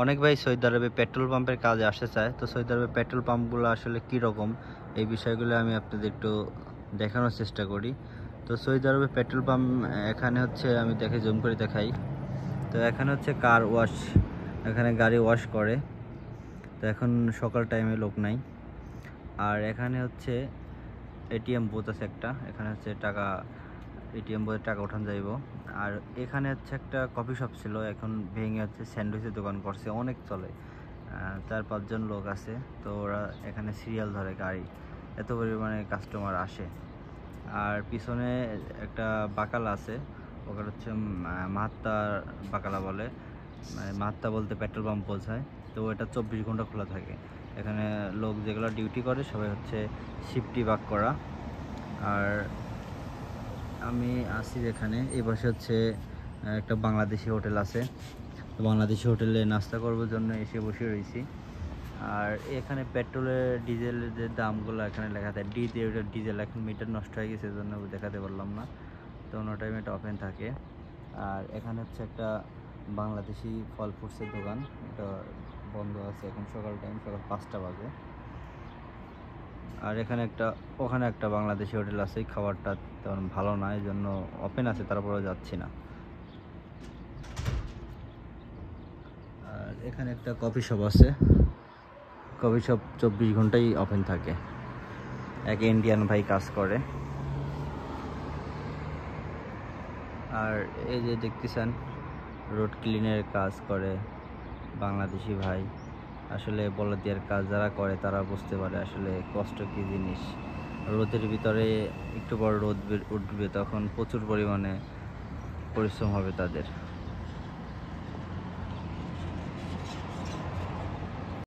অনেক ভাই সৌদি আরবে পেট্রোল পাম্পের কাজে আসতে চায়। তো সৌদি আরবে পেট্রোল পাম্পগুলো আসলে কীরকম, এই বিষয়গুলো আমি আপনাদের একটু দেখানোর চেষ্টা করি। তো সৌদি আরবে পেট্রোল পাম্প এখানে হচ্ছে, আমি জুম করে দেখাই। তো এখানে হচ্ছে কার ওয়াশ, এখানে গাড়ি ওয়াশ করে। তো এখন সকাল টাইমে লোক নাই। আর এখানে হচ্ছে এটিএম বুথ আছে একটা, এখানে হচ্ছে টাকা এটিএম বুথে টাকা উঠান যাইব। আর এখানে হচ্ছে একটা কফি শপ ছিল, এখন ভেঙে হচ্ছে স্যান্ডউইচের দোকান করছে, অনেক চলে, 4-5 জন লোক আছে। তো ওরা এখানে সিরিয়াল ধরে গাড়ি, এত পরিমাণে কাস্টমার আসে। আর পিছনে একটা বাকালা আছে, ওখানে হচ্ছে মাহাত্তা বাকালা বলে, মানে মাহাত্তা বলতে পেট্রোল পাম্প বোঝায়। তো এটা 24 ঘন্টা খোলা থাকে। এখানে লোক যেগুলো ডিউটি করে সবাই হচ্ছে শিফটি ভাগ করা। আর আমি আসি যেখানে, এই পাশে হচ্ছে একটা বাংলাদেশি হোটেল আছে। তো বাংলাদেশি হোটেলে নাস্তা করবার জন্য এসে বসে রয়েছি। আর এখানে পেট্রোলের ডিজেলের যে দামগুলো এখানে লেখা থাকে, ডিজেল এখন মিটার নষ্ট হয়ে গেছে, জন্য দেখাতে পারলাম না। তো অন্য টাইমে এটা ওপেন থাকে। আর এখানে হচ্ছে একটা বাংলাদেশি ফল ফ্রুটসের দোকান, এটা বন্ধ আছে এখন, সকাল 5টা বাজে। আর ওখানে একটা বাংলাদেশি হোটেল আছে, খাবারটা তেমন ভালো না, এই জন্য ওপেন আছে, তারপরেও যাচ্ছি না। আর এখানে একটা কফি শপ আছে, কফি শপ 24 ঘন্টাই ওপেন থাকে, এক ইন্ডিয়ান ভাই কাজ করে। আর এই যে দেখতেছেন, রোড ক্লিনের কাজ করে বাংলাদেশি ভাই। আসলে বলদিয়ার কাজ যারা করে তারা বুঝতে পারে আসলে কষ্ট কী জিনিস। রোদের ভিতরে একটু বড় রোদ উঠবে, তখন প্রচুর পরিমাণে পরিশ্রম হবে তাদের।